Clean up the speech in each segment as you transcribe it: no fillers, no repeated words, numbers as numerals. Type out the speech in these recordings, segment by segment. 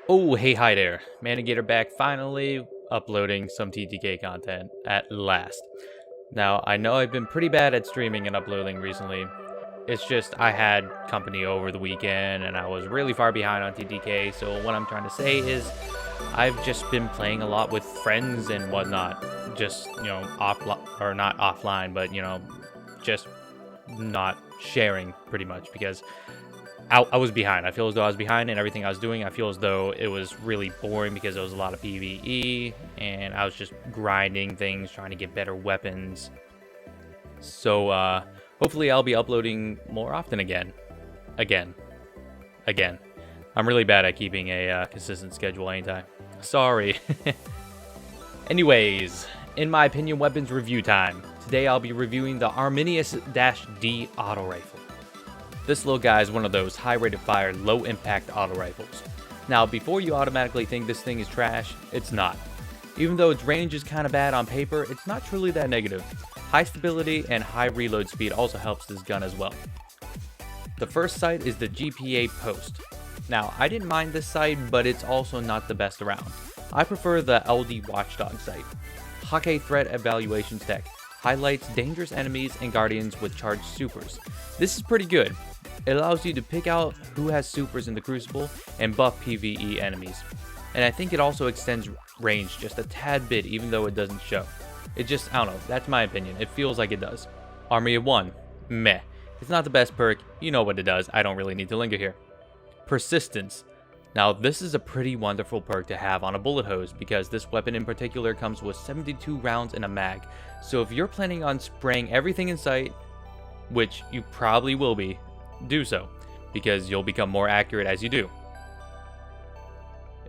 Oh, hey, hi there. Managator back, finally uploading some TTK content at last. Now, I know I've been pretty bad at streaming and uploading recently. It's just I had company over the weekend and I was really far behind on TTK. So what I'm trying to say is I've just been playing a lot with friends and whatnot. Just, not offline, but, just not sharing pretty much because I was behind. I feel as though I was behind in everything I was doing. I feel as though it was really boring because there was a lot of PvE and I was just grinding things, trying to get better weapons. So hopefully I'll be uploading more often again. Again. I'm really bad at keeping a consistent schedule, ain't I? Sorry. Anyways, in my opinion, weapons review time. Today I'll be reviewing the Arminius-D auto rifle. This little guy is one of those high rate of fire, low impact auto rifles. Now, before you automatically think this thing is trash, it's not. Even though its range is kind of bad on paper, it's not truly that negative. High stability and high reload speed also helps this gun as well. The first sight is the GPA Post. Now, I didn't mind this sight, but it's also not the best around. I prefer the LD Watchdog sight. Hake Threat Evaluation Tech highlights dangerous enemies and guardians with charged supers. This is pretty good. It allows you to pick out who has supers in the Crucible and buff PvE enemies. And I think it also extends range just a tad bit even though it doesn't show. It just, I don't know, that's my opinion. It feels like it does. Army of One. Meh. It's not the best perk. You know what it does. I don't really need to linger here. Persistence. Now this is a pretty wonderful perk to have on a bullet hose because this weapon in particular comes with 72 rounds in a mag. So if you're planning on spraying everything in sight, which you probably will be, do so, because you'll become more accurate as you do.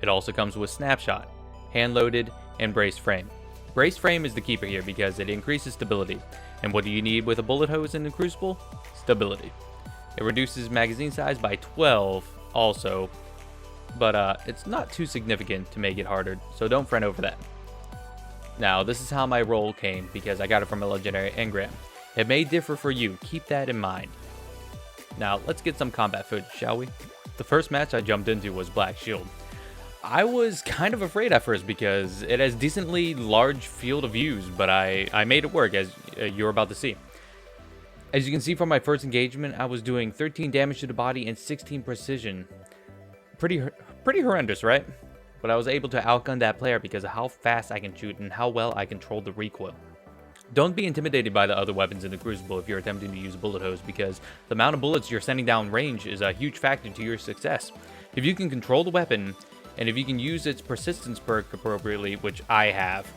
It also comes with Snapshot, hand-loaded, and Braced Frame. Braced Frame is the keeper here because it increases stability. And what do you need with a bullet hose in the Crucible? Stability. It reduces magazine size by 12 also, but it's not too significant to make it harder, so don't fret over that. Now, this is how my roll came because I got it from a legendary engram. It may differ for you, keep that in mind. Now, let's get some combat footage, shall we? The first match I jumped into was Black Shield. I was kind of afraid at first because it has decently large field of views, but I made it work, as you're about to see. As you can see from my first engagement, I was doing 13 damage to the body and 16 precision. Pretty horrendous, right? But I was able to outgun that player because of how fast I can shoot and how well I controlled the recoil. Don't be intimidated by the other weapons in the Crucible if you're attempting to use a bullet hose because the amount of bullets you're sending down range is a huge factor to your success. If you can control the weapon, and if you can use its persistence perk appropriately, which I have,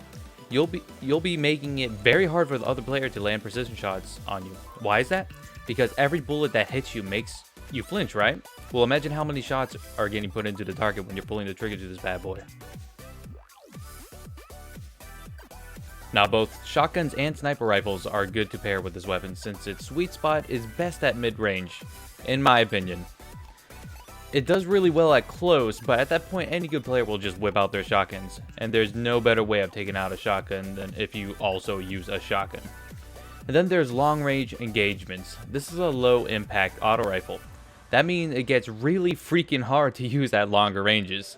you'll be making it very hard for the other player to land precision shots on you. Why is that? Because every bullet that hits you makes you flinch, right? Well, imagine how many shots are getting put into the target when you're pulling the trigger to this bad boy. Now, both shotguns and sniper rifles are good to pair with this weapon since its sweet spot is best at mid-range, in my opinion. It does really well at close, but at that point any good player will just whip out their shotguns, and there's no better way of taking out a shotgun than if you also use a shotgun. And then there's long-range engagements. This is a low-impact auto rifle. That means it gets really freaking hard to use at longer ranges.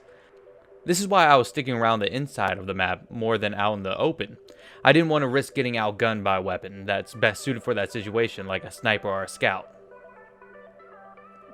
This is why I was sticking around the inside of the map more than out in the open. I didn't want to risk getting outgunned by a weapon that's best suited for that situation, like a sniper or a scout.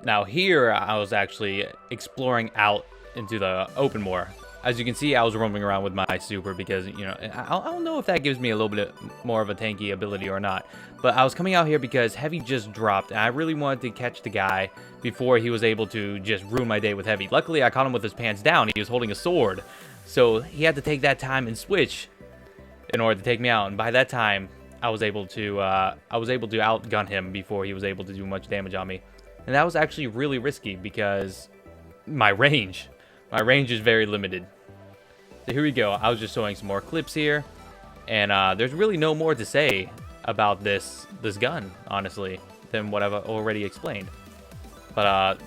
Now here, I was actually exploring out into the open more. As you can see, I was roaming around with my super because, I don't know if that gives me a little bit more of a tanky ability or not. But I was coming out here because Heavy just dropped, and I really wanted to catch the guy before he was able to just ruin my day with Heavy. Luckily, I caught him with his pants down. He was holding a sword, so he had to take that time and switch in order to take me out. And by that time, I was able to outgun him before he was able to do much damage on me. And that was actually really risky because my range is very limited. So here we go. I was just showing some more clips here, and there's really no more to say about this gun, honestly, than what I've already explained. But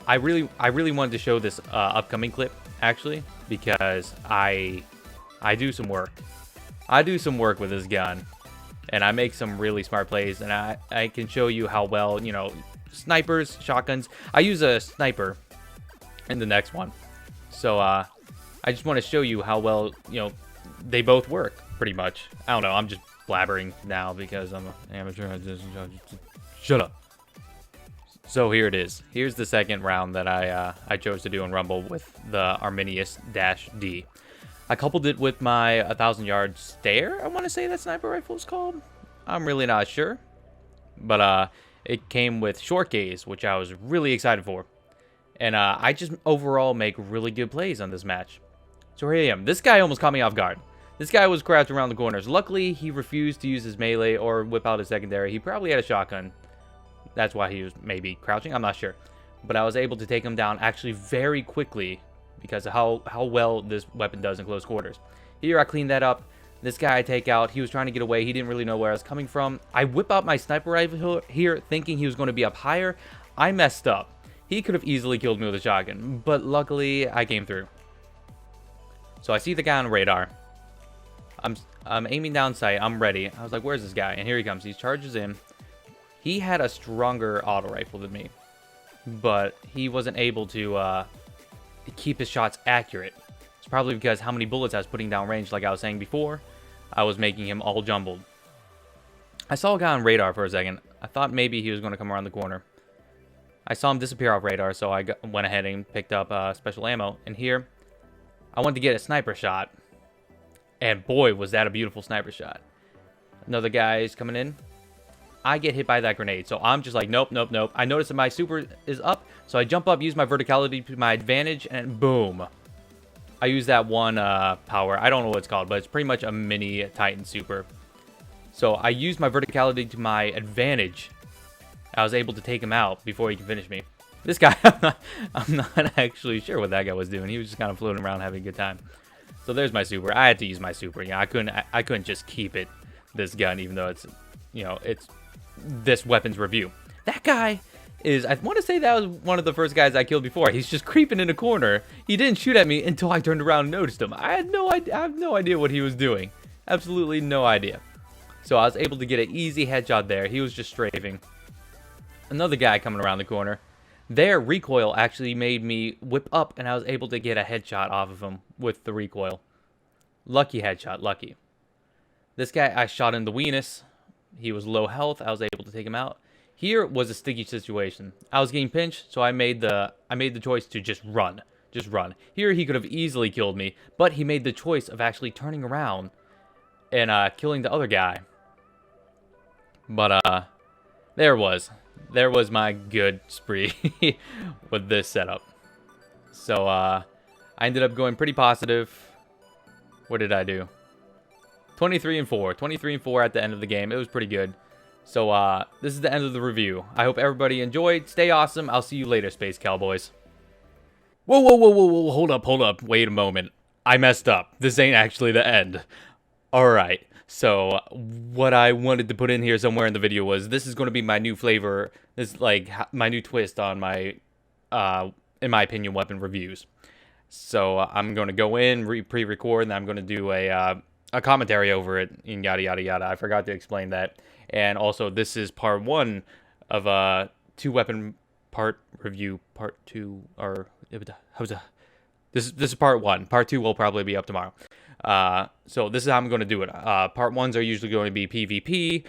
I really wanted to show this upcoming clip actually because I do some work. I do some work with this gun, and I make some really smart plays, and I can show you how well, snipers, shotguns. I use a sniper in the next one. So I just want to show you how well, they both work, pretty much. I don't know, I'm just blabbering now because I'm an amateur. Shut up. So here it is. Here's the second round that I chose to do in Rumble with the Arminius-D. I coupled it with my 1,000-yard stare, I want to say that sniper rifle is called. I'm really not sure. But it came with short gaze, which I was really excited for. And I just overall make really good plays on this match. So here I am. This guy almost caught me off guard. This guy was crouched around the corners. Luckily, he refused to use his melee or whip out his secondary. He probably had a shotgun. That's why he was maybe crouching. I'm not sure. But I was able to take him down actually very quickly because of how well this weapon does in close quarters. Here, I cleaned that up. This guy I take out. He was trying to get away. He didn't really know where I was coming from. I whip out my sniper rifle here thinking he was going to be up higher. I messed up. He could have easily killed me with a shotgun, but luckily I came through. So I see the guy on radar. I'm aiming down sight. I'm ready. I was like, where's this guy? And here he comes. He charges in. He had a stronger auto rifle than me, but he wasn't able to keep his shots accurate. It's probably because how many bullets I was putting down range, like I was saying before. I was making him all jumbled. I saw a guy on radar for a second. I thought maybe he was going to come around the corner. I saw him disappear off radar, so I went ahead and picked up special ammo. And here, I wanted to get a sniper shot. And boy, was that a beautiful sniper shot. Another guy is coming in. I get hit by that grenade, so I'm just like, nope, nope, nope. I notice that my super is up, so I jump up, use my verticality to my advantage, and boom. I use that one power. I don't know what it's called, but it's pretty much a mini Titan super. So I used my verticality to my advantage. I was able to take him out before he can finish me. This guy, I'm not actually sure what that guy was doing. He was just kind of floating around having a good time. So there's my super. I had to use my super. Yeah, I couldn't just keep it, this gun, even though it's, it's this weapon's review. That guy is, I want to say that was one of the first guys I killed before. He's just creeping in a corner. He didn't shoot at me until I turned around and noticed him. I have no idea what he was doing. Absolutely no idea. So I was able to get an easy headshot there. He was just strafing. Another guy coming around the corner. Their recoil actually made me whip up, and I was able to get a headshot off of him with the recoil. Lucky headshot, lucky. This guy, I shot in the weenus. He was low health. I was able to take him out. Here was a sticky situation. I was getting pinched, so I made the choice to just run. Just run. Here he could have easily killed me, but he made the choice of actually turning around and killing the other guy. But there was my good spree with this setup. So I ended up going pretty positive. What did I do? 23 and 4. 23 and 4 at the end of the game. It was pretty good. So this is the end of the review. I hope everybody enjoyed. Stay awesome. I'll see you later, Space Cowboys. Whoa, whoa, whoa, whoa, whoa. Hold up. Wait a moment. I messed up. This ain't actually the end. Alright. So what I wanted to put in here somewhere in the video was this is going to be my new flavor. This is like my new twist on my, in my opinion, weapon reviews. So I'm going to go in, pre-record, and I'm going to do a commentary over it, and yada, yada, yada. I forgot to explain that. And also, this is part 1 of a 2-weapon part review. Part 2, or this is part 1. Part 2 will probably be up tomorrow. So this is how I'm going to do it. Part 1s are usually going to be PvP.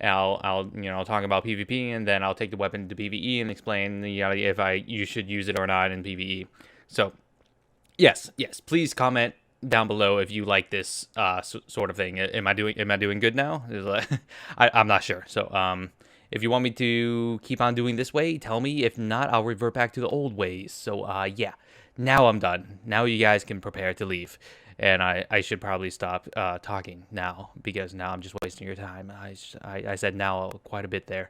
I'll talk about PvP, and then I'll take the weapon to PvE and explain if you should use it or not in PvE. So yes, please comment down below if you like this sort of thing. Am I doing good now? I'm not sure. So if you want me to keep on doing this way, tell me. If not, I'll revert back to the old ways. So yeah, now I'm done. Now you guys can prepare to leave. And I should probably stop talking now, because now I'm just wasting your time. I said now quite a bit there.